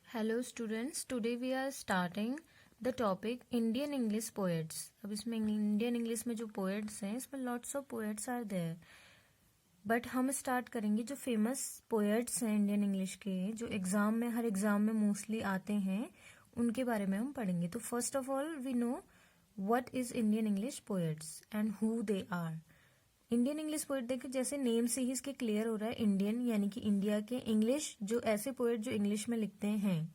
Hello students, today we are starting the topic Indian English poets. अब इसमें Indian English में जो poets हैं, इसमें lots of poets are there, but हम स्टार्ट करेंगे जो फेमस पोएट्स हैं इंडियन इंग्लिश के, जो एग्जाम में हर एग्जाम में मोस्टली आते हैं, उनके बारे में हम पढ़ेंगे। तो first of all we know what is Indian English poets and who they are. Indian English poet देखो, जैसे नेम से ही इसके क्लियर हो रहा है, इंडियन यानी कि इंडिया के, इंग्लिश जो ऐसे पोएट जो इंग्लिश में लिखते हैं,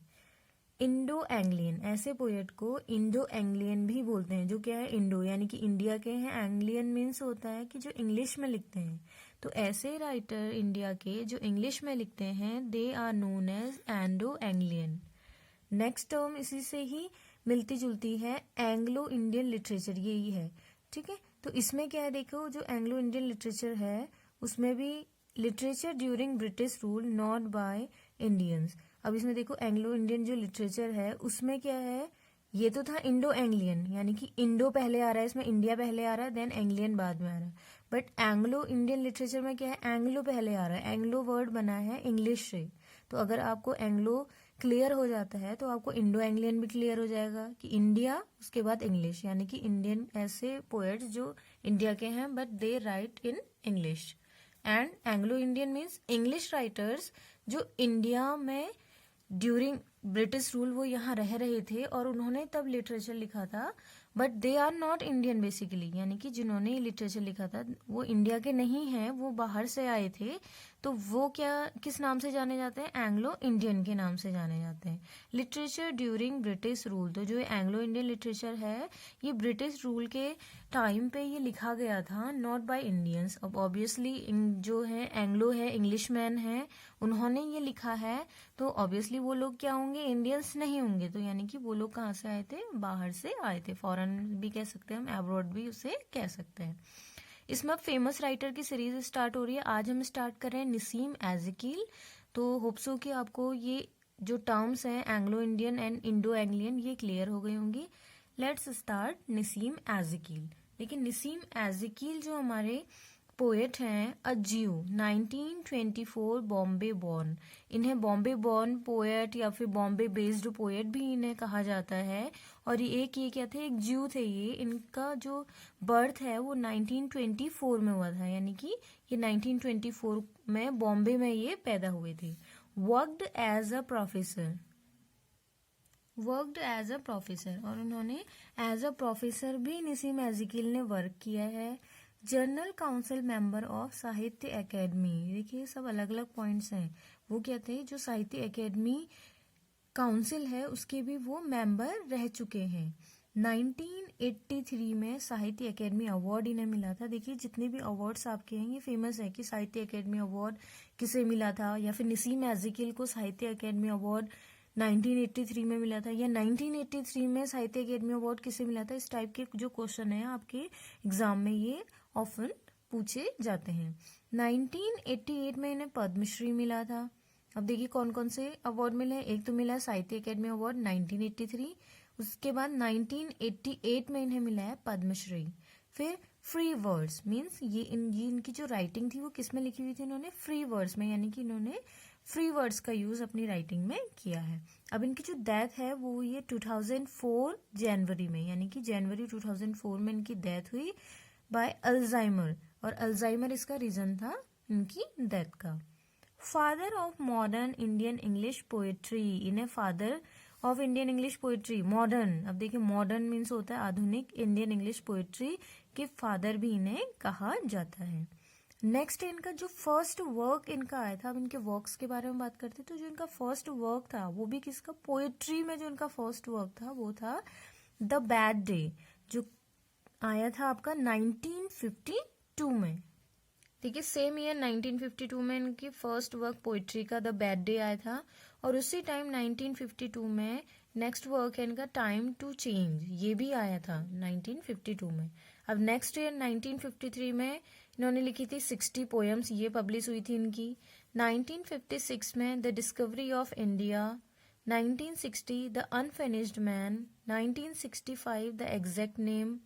इंडो एंग्लियन ऐसे पोएट को इंडो एंग्लियन भी बोलते हैं, जो क्या है इंडो यानी कि इंडिया के हैं, एंग्लियन मीन्स होता है कि जो इंग्लिश में लिखते हैं। तो ऐसे राइटर इंडिया के जो इंग्लिश में लिखते हैं, they are known as Indo Anglian. Next term इसी से ही मिलती जुलती है, एंग्लो इंडियन लिटरेचर, यही है, ठीक है। तो इसमें क्या है, देखो जो एंग्लो इंडियन लिटरेचर है उसमें भी literature during British rule not by Indians. अब इसमें देखो एंग्लो इंडियन जो लिटरेचर है उसमें क्या है, ये तो था इंडो एंग्लियन यानी कि इंडो पहले आ रहा है, इसमें इंडिया पहले आ रहा है, देन एंग्लियन बाद में आ रहा है। बट एंग्लो इंडियन लिटरेचर में क्या है, एंग्लो पहले आ रहा है, एंग्लो वर्ड बना है इंग्लिश से। तो अगर आपको एंग्लो क्लियर हो जाता है तो आपको इंडो एंग्लियन भी क्लियर हो जाएगा कि इंडिया उसके बाद इंग्लिश, यानी कि इंडियन ऐसे पोएट्स जो इंडिया के हैं but they right in English. And Anglo Indian means English writers जो इंडिया में ड्यूरिंग ब्रिटिश रूल वो यहाँ रह रहे थे और उन्होंने तब लिटरेचर लिखा था, but they are not Indian basically, यानी कि जिन्होंने लिटरेचर लिखा था वो इंडिया के नहीं हैं, वो बाहर से आए थे। तो वो क्या किस नाम से जाने जाते हैं, एंग्लो इंडियन के नाम से जाने जाते हैं। लिटरेचर ड्यूरिंग ब्रिटिश रूल, तो जो एंग्लो इंडियन लिटरेचर है ये ब्रिटिश रूल के टाइम पे ये लिखा गया था, नॉट बाय इंडियंस। अब ऑब्वियसली जो है एंग्लो है, इंग्लिश मैन है, उन्होंने ये लिखा है, तो ऑब्वियसली वो लोग क्या होंगे, इंडियंस नहीं होंगे। तो यानी कि वो लोग कहाँ से आए थे, बाहर से आए थे, फॉरेन भी कह सकते हैं हम, एब्रॉड भी उसे कह सकते हैं। इसमें अब फेमस राइटर की सीरीज स्टार्ट हो रही है। आज हम स्टार्ट कर रहे हैं नसीम एज़ेकिल। तो होप्सो कि आपको ये जो टर्म्स हैं Anglo Indian and Indo Anglian ये क्लियर हो गई होंगी। Let's start Nissim Ezekiel. देखिए नसीम एज़ेकिल जो हमारे पोएट हैं, अजीव 1924 बॉम्बे बॉर्न, इन्हें बॉम्बे बॉर्न पोएट या फिर बॉम्बे बेस्ड पोएट भी इन्हें कहा जाता है। और ये क्या थे, एक ज्यू थे ये, इनका जो बर्थ है वो 1924 में हुआ था, यानी कि ये 1924 में बॉम्बे में ये पैदा हुए थे। वर्कड एज अ प्रोफेसर, और उन्होंने एज अ प्रोफेसर भी नसीम एज़ेकिल ने वर्क किया है। जर्नल काउंसिल मेंबर ऑफ साहित्य एकेडमी, देखिए सब अलग अलग पॉइंट्स हैं। वो क्या थे, जो साहित्य एकेडमी काउंसिल है उसके भी वो मेंबर रह चुके हैं। 1983 में साहित्य एकेडमी अवार्ड इन्हें मिला था। देखिए जितने भी अवार्ड्स आपके हैं ये फेमस है कि साहित्य एकेडमी अवार्ड किसे मिला था, या फिर नसीम एज़ेकिल को साहित्य एकेडमी अवार्ड 1983 में मिला था, या 1983 में साहित्य एकेडमी अवार्ड किसे मिला था। इस टाइप के जो क्वेश्चन है आपके एग्जाम में ये ऑफन पूछे जाते हैं। 1988 में इन्हें पद्मश्री मिला था। अब देखिए कौन कौन से अवार्ड मिले, एक तो मिला साहित्य एकेडमी अवार्ड 1983, उसके बाद 1988 में इन्हें मिला है पद्मश्री। फिर फ्री वर्ड्स मीन्स ये इनकी जो राइटिंग थी वो किस में लिखी हुई थी, इन्होंने फ्री वर्ड्स में, यानी कि इन्होंने फ्री वर्ड्स का यूज अपनी राइटिंग में किया है। अब इनकी जो डेथ है वो ये 2004 जनवरी में, यानी कि जनवरी 2004 में इनकी डेथ हुई बाय अल्जाइमर, और अल्जाइमर इसका रीजन था इनकी डेथ का। Father of modern Indian English poetry, इन्हें father of Indian English poetry, modern, अब देखिए मॉडर्न मीन्स होता है आधुनिक, इंडियन इंग्लिश पोएट्री के फादर भी इन्हें कहा जाता है। नेक्स्ट इनका जो फर्स्ट वर्क इनका आया था, अब इनके वर्क्स के बारे में बात करते हैं। तो जो इनका फर्स्ट वर्क था वो भी किसका, पोएट्री में जो इनका फर्स्ट वर्क था वो था द बैड डे, जो आया था आपका 1952 में। देखिए सेम ईयर 1952 में इनकी फर्स्ट वर्क पोइट्री का द बैड डे आया था, और उसी टाइम 1952 में नेक्स्ट वर्क है इनका टाइम टू चेंज, ये भी आया था 1952 में। अब नेक्स्ट ईयर 1953 में इन्होंने लिखी थी 60 पोएम्स, ये पब्लिश हुई थी इनकी। 1956 में the discovery of India, 1960 the unfinished man, 1965 the exact name,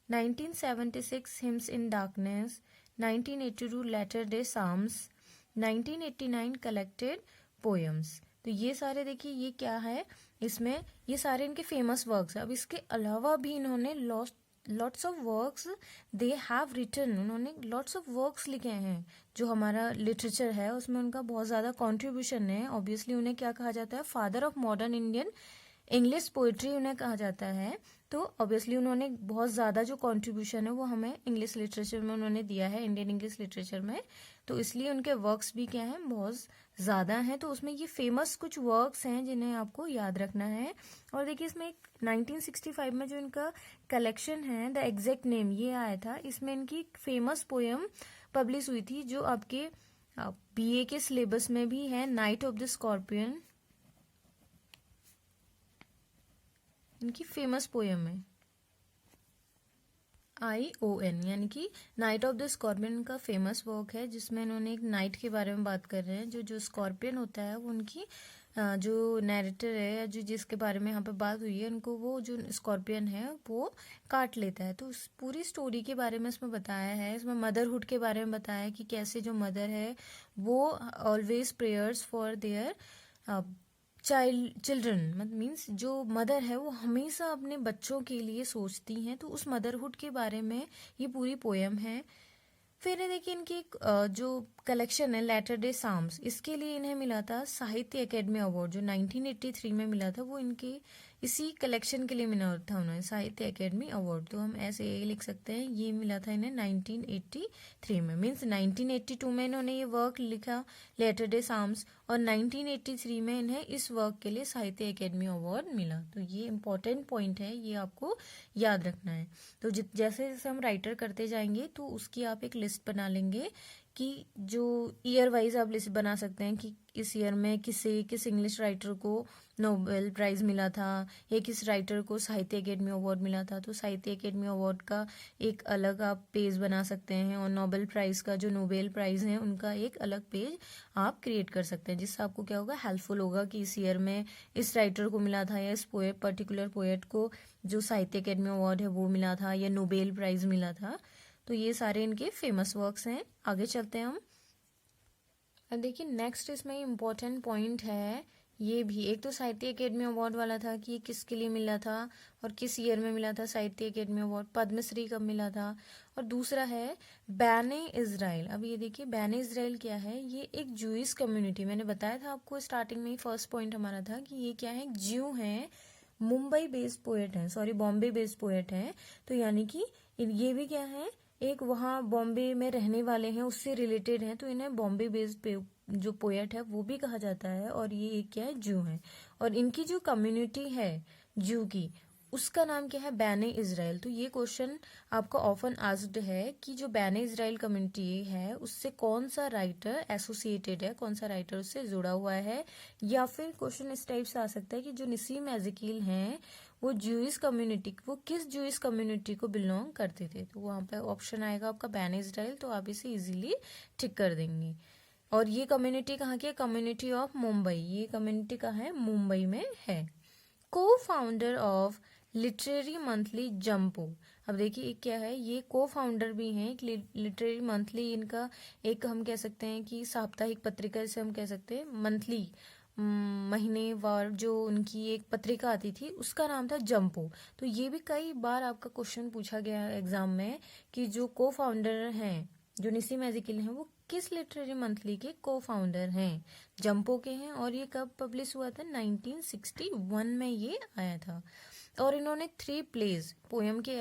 1976 hymns in darkness, 1982 Latter Day Psalms, 1989 Collected Poems। तो ये सारे देखिए ये क्या है, इसमें ये सारे इनके फेमस वर्क्स हैं। अब इसके अलावा भी इन्होंने lots of works they have written, उन्होंने लॉट्स ऑफ वर्क्स लिखे हैं। जो हमारा लिटरेचर है उसमें उनका बहुत ज़्यादा कॉन्ट्रीब्यूशन है। ऑब्वियसली उन्हें क्या कहा जाता है, father of modern Indian English poetry उन्हें कहा जाता है। तो ऑब्वियसली उन्होंने बहुत ज़्यादा जो कंट्रीब्यूशन है वो हमें इंग्लिश लिटरेचर में उन्होंने दिया है, इंडियन इंग्लिश लिटरेचर में। तो इसलिए उनके वर्क्स भी क्या हैं, बहुत ज़्यादा हैं। तो उसमें ये फेमस कुछ वर्क्स हैं जिन्हें आपको याद रखना है। और देखिए इसमें एक 1965 में जो इनका कलेक्शन है द एग्जैक्ट नेम ये आया था, इसमें इनकी फेमस पोएम पब्लिश हुई थी जो आपके बीए के सिलेबस में भी है, नाइट ऑफ द स्कॉर्पियन इनकी फेमस पोएम है। ION यानी कि नाइट ऑफ द स्कॉर्पियन का फेमस वर्क है, जिसमें इन्होंने एक नाइट के बारे में बात कर रहे हैं। जो स्कॉर्पियन होता है वो उनकी जो नैरेटर है या जो जिसके बारे में यहाँ पे बात हुई है, उनको वो जो स्कॉर्पियन है वो काट लेता है। तो उस पूरी स्टोरी के बारे में इसमें बताया है। इसमें मदरहुड के बारे में बताया है कि कैसे जो मदर है वो always prayers for their children, means जो मदर है वो हमेशा अपने बच्चों के लिए सोचती हैं। तो उस मदरहुड के बारे में ये पूरी पोयम है। फिर ये देखिए इनकी एक जो कलेक्शन है लेटर डे साम्स, इसके लिए इन्हें मिला था साहित्य अकेडमी अवार्ड जो 1983 में मिला था। वो इनके इसी कलेक्शन के लिए मिला था उन्हें साहित्य अकेडमी अवार्ड। तो हम ऐसे ये लिख सकते हैं, ये मिला था इन्हें 1983 में। मीन्स 1982 में इन्होंने ये वर्क लिखा लेटर डे साम्स, और 1983 में इन्हें इस वर्क के लिए साहित्य अकेडमी अवार्ड मिला। तो ये इंपॉर्टेंट पॉइंट है, ये आपको याद रखना है। तो जैसे जैसे हम राइटर करते जाएंगे तो उसकी आप एक लिस्ट बना लेंगे कि जो ईयर वाइज आप लिस्ट बना सकते हैं कि इस ईयर में किस इंग्लिश राइटर को नोबेल प्राइज मिला था या किस राइटर को साहित्य अकेडमी अवार्ड मिला था। तो साहित्य अकेडमी अवार्ड का एक अलग आप पेज बना सकते हैं, और नोबेल प्राइज का जो नोबेल प्राइज है उनका एक अलग पेज आप क्रिएट कर सकते हैं, जिससे आपको क्या होगा, हेल्पफुल होगा कि इस ईयर में इस राइटर को मिला था या इस पर्टिकुलर पोएट को जो साहित्य अकेडमी अवार्ड है वो मिला था या नोबेल प्राइज मिला था। तो ये सारे इनके फेमस वर्क्स हैं। आगे चलते हैं हम। अब देखिए नेक्स्ट इसमें इम्पोर्टेंट पॉइंट है, ये भी एक तो साहित्य अकेडमी अवार्ड वाला था कि ये किसके लिए मिला था और किस ईयर में मिला था साहित्य अकेडमी अवार्ड, पद्मश्री कब मिला था। और दूसरा है बैने इज़राइल। अब ये देखिए बैने इज़राइल क्या है, ये एक जूइश कम्युनिटी, मैंने बताया था आपको स्टार्टिंग में ही, फर्स्ट पॉइंट हमारा था कि ये क्या है, ज्यू हैं, मुंबई बेस्ड पोएट हैं, सॉरी बॉम्बे बेस्ड पोएट हैं। तो यानी कि ये भी क्या है, एक वहाँ बॉम्बे में रहने वाले हैं, उससे रिलेटेड हैं, तो इन्हें बॉम्बे बेस्ड जो पोएट है वो भी कहा जाता है। और ये एक क्या है, जू है, और इनकी जो कम्युनिटी है जू की, उसका नाम क्या है, बैने इज़राइल। तो ये क्वेश्चन आपको ऑफन आस्क्ड है कि जो बैने इज़राइल कम्युनिटी है उससे कौन सा राइटर एसोसिएटेड है, कौन सा राइटर उससे जुड़ा हुआ है। या फिर क्वेश्चन इस टाइप से आ सकता है कि जो निसीम एज़ेकियल हैं वो जूइश कम्युनिटी, वो किस जूइश कम्युनिटी को बिलोंग करते थे। तो वहाँ पे ऑप्शन आएगा आपका बैने इज़राइल, तो आप इसे इजीली टिक कर देंगे। और ये कम्युनिटी कहाँ की है, कम्युनिटी ऑफ मुंबई, ये कम्युनिटी कहाँ है, मुंबई में है। को फाउंडर ऑफ लिटरेरी मंथली जंपो। अब देखिए एक क्या है, ये को फाउंडर भी हैं एक लिटरेरी मंथली, इनका एक हम कह सकते हैं कि साप्ताहिक पत्रिका से हम कह सकते हैं, मंथली महीनेवार जो उनकी एक पत्रिका आती थी उसका नाम था जंपो। तो ये भी कई बार आपका क्वेश्चन पूछा गया एग्जाम में कि जो को फाउंडर हैं जो निसीम एज़ेकियल हैं वो किस लिटरेरी मंथली के को फाउंडर हैं, जंपो के हैं। और ये कब पब्लिश हुआ था, 1961 में ये आया था। और इन्होंने 3 प्लेज, पोएम के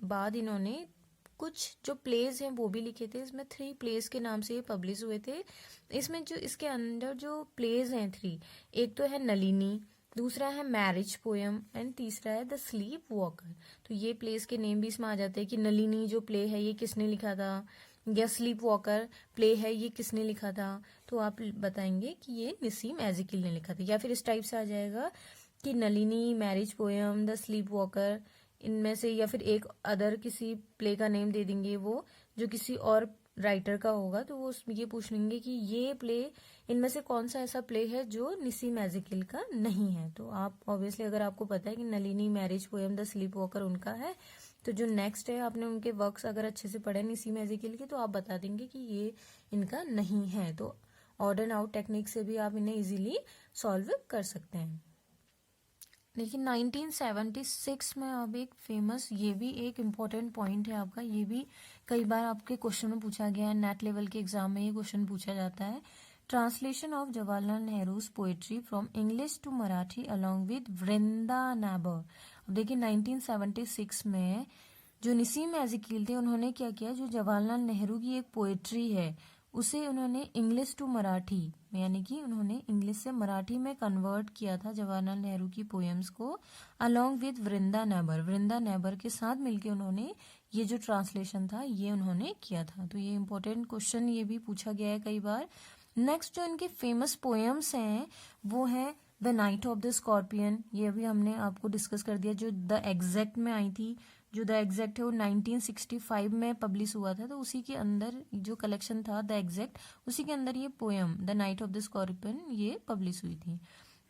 बाद इन्होंने कुछ जो प्लेज हैं वो भी लिखे थे। इसमें 3 प्लेज के नाम से ये पब्लिश हुए थे। इसमें जो इसके अंदर जो प्लेज हैं 3, एक तो है नलिनी, दूसरा है मैरिज पोएम, एंड तीसरा है द स्लीप वॉकर। तो ये प्लेस के नेम भी इसमें आ जाते हैं कि नलिनी जो प्ले है ये किसने लिखा था, या स्लीप वॉकर प्ले है ये किसने लिखा था। तो आप बताएंगे कि ये निसीम एज़ेकियल ने लिखा था। या फिर इस टाइप से आ जाएगा कि Nalini, marriage poem, the sleep walker, इनमें से या फिर एक अदर किसी प्ले का नेम दे देंगे वो जो किसी और राइटर का होगा। तो वो ये पूछ लेंगे कि ये प्ले इनमें से कौन सा ऐसा प्ले है जो निसीम एज़ेकियल का नहीं है। तो आप ऑब्वियसली अगर आपको पता है कि Nalini, marriage poem, the sleep walker उनका है, तो जो नेक्स्ट है आपने उनके वर्क्स अगर अच्छे से पढ़े निसीम एज़ेकियल के, तो आप बता देंगे कि ये इनका नहीं है। तो ऑड एंड आउट टेक्निक से भी आप इन्हें इजीली सॉल्व कर सकते हैं। लेकिन 1976 में अब एक फेमस, ये भी एक इम्पॉर्टेंट पॉइंट है आपका, ये भी कई बार आपके क्वेश्चन में पूछा गया है, नेट लेवल के एग्जाम में ये क्वेश्चन पूछा जाता है। Translation of Jawaharlal Nehru's poetry from English to Marathi along with Vrinda Nabar. अब देखिए 1976 में जो नसीम एज़िकील थे, उन्होंने क्या किया, जो जवाहरलाल नेहरू की एक पोएट्री है उसे उन्होंने इंग्लिश टू मराठी, यानी कि उन्होंने इंग्लिश से मराठी में कन्वर्ट किया था जवाहरलाल नेहरू की पोएम्स को, अलोंग विद वृंदा नैबर, वृंदा नैबर के साथ मिलके उन्होंने ये जो ट्रांसलेशन था ये उन्होंने किया था। तो ये इंपॉर्टेंट क्वेश्चन ये भी पूछा गया है कई बार। नेक्स्ट जो इनकी फेमस पोएम्स हैं वो है the night of the scorpion, ये भी हमने आपको डिस्कस कर दिया, जो द एग्जैक्ट में आई थी। जो द एग्जैक्ट है वो 1965 में पब्लिश हुआ था, तो उसी के अंदर जो कलेक्शन था द एग्जैक्ट, उसी के अंदर ये poem the night of the scorpion ये पब्लिश हुई थी।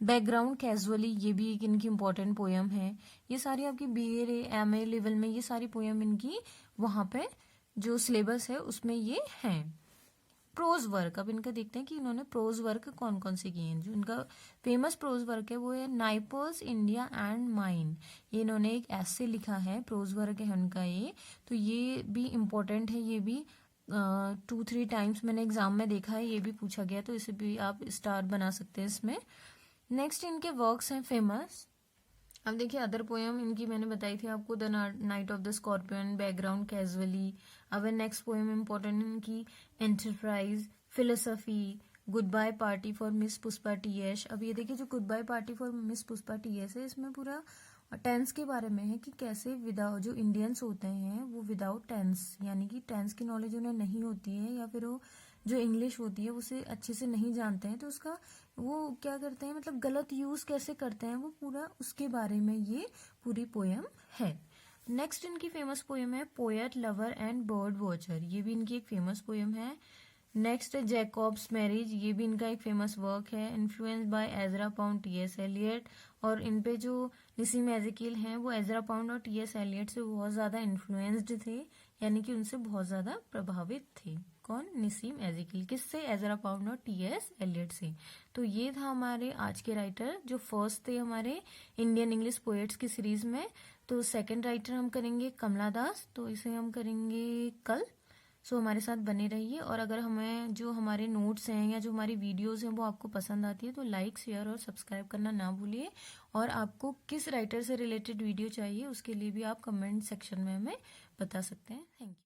बैकग्राउंड कैजुअली, ये भी एक इनकी इंपॉर्टेंट पोएम है। ये सारी आपकी BA MA लेवल में ये सारी पोएम इनकी वहां पे जो सिलेबस है उसमें ये हैं। प्रोज वर्क, अब इनका देखते हैं कि इन्होंने प्रोज वर्क कौन कौन से किए हैं। जो इनका फेमस प्रोज वर्क है वो है नाइपर्स इंडिया एंड माइन, ये इन्होंने एक ऐसे लिखा है, प्रोज वर्क है उनका ये। तो ये भी इम्पोर्टेंट है, ये भी 2-3 टाइम्स मैंने एग्जाम में देखा है, ये भी पूछा गया, तो इसे भी आप स्टार बना सकते हैं इसमें। नेक्स्ट इनके वर्क्स हैं फेमस। अब देखिए अदर पोएम इनकी मैंने बताई थी आपको, the night of the scorpion, background casually. अब नेक्स्ट पोएम इम्पोर्टेंट इनकी enterprise, philosophy, good bye party for miss Pushpa TS. अब ये देखिए जो good bye party for miss Pushpa TS है, इसमें पूरा टेंस के बारे में है कि कैसे विदाउट, जो इंडियंस होते हैं वो विदाउट टेंस, यानी कि टेंस की नॉलेज उन्हें नहीं होती है, या फिर वो जो इंग्लिश होती है उसे अच्छे से नहीं जानते हैं, तो उसका वो क्या करते हैं, मतलब गलत यूज कैसे करते हैं, वो पूरा उसके बारे में ये पूरी पोएम है। नेक्स्ट इनकी फेमस पोएम है poet lover and bird watcher, ये भी इनकी एक फेमस पोएम है। नेक्स्ट है जैकॉब्स मैरिज, ये भी इनका एक फेमस वर्क है, influence by Ezra Pound, T.S. Eliot. और इन पे जो नसीम एज़िकील हैं वो एजरा पाउंड और T.S. एलियट से बहुत ज्यादा इन्फ्लुएंस्ड थे, यानी कि उनसे बहुत ज्यादा प्रभावित थे। कौन? नसीम एज़िकील। किससे? एजरा पाउंड और T.S. एलियट से। तो ये था हमारे आज के राइटर जो फर्स्ट थे हमारे इंडियन इंग्लिश पोएट्स की सीरीज में। तो सेकंड राइटर हम करेंगे कमला दास, तो इसे हम करेंगे कल। सो हमारे साथ बने रहिए, और अगर हमें जो हमारे नोट्स हैं या जो हमारी वीडियोस हैं वो आपको पसंद आती है तो लाइक, शेयर और सब्सक्राइब करना ना भूलिए। और आपको किस राइटर से रिलेटेड वीडियो चाहिए उसके लिए भी आप कमेंट सेक्शन में हमें बता सकते हैं। Thank you.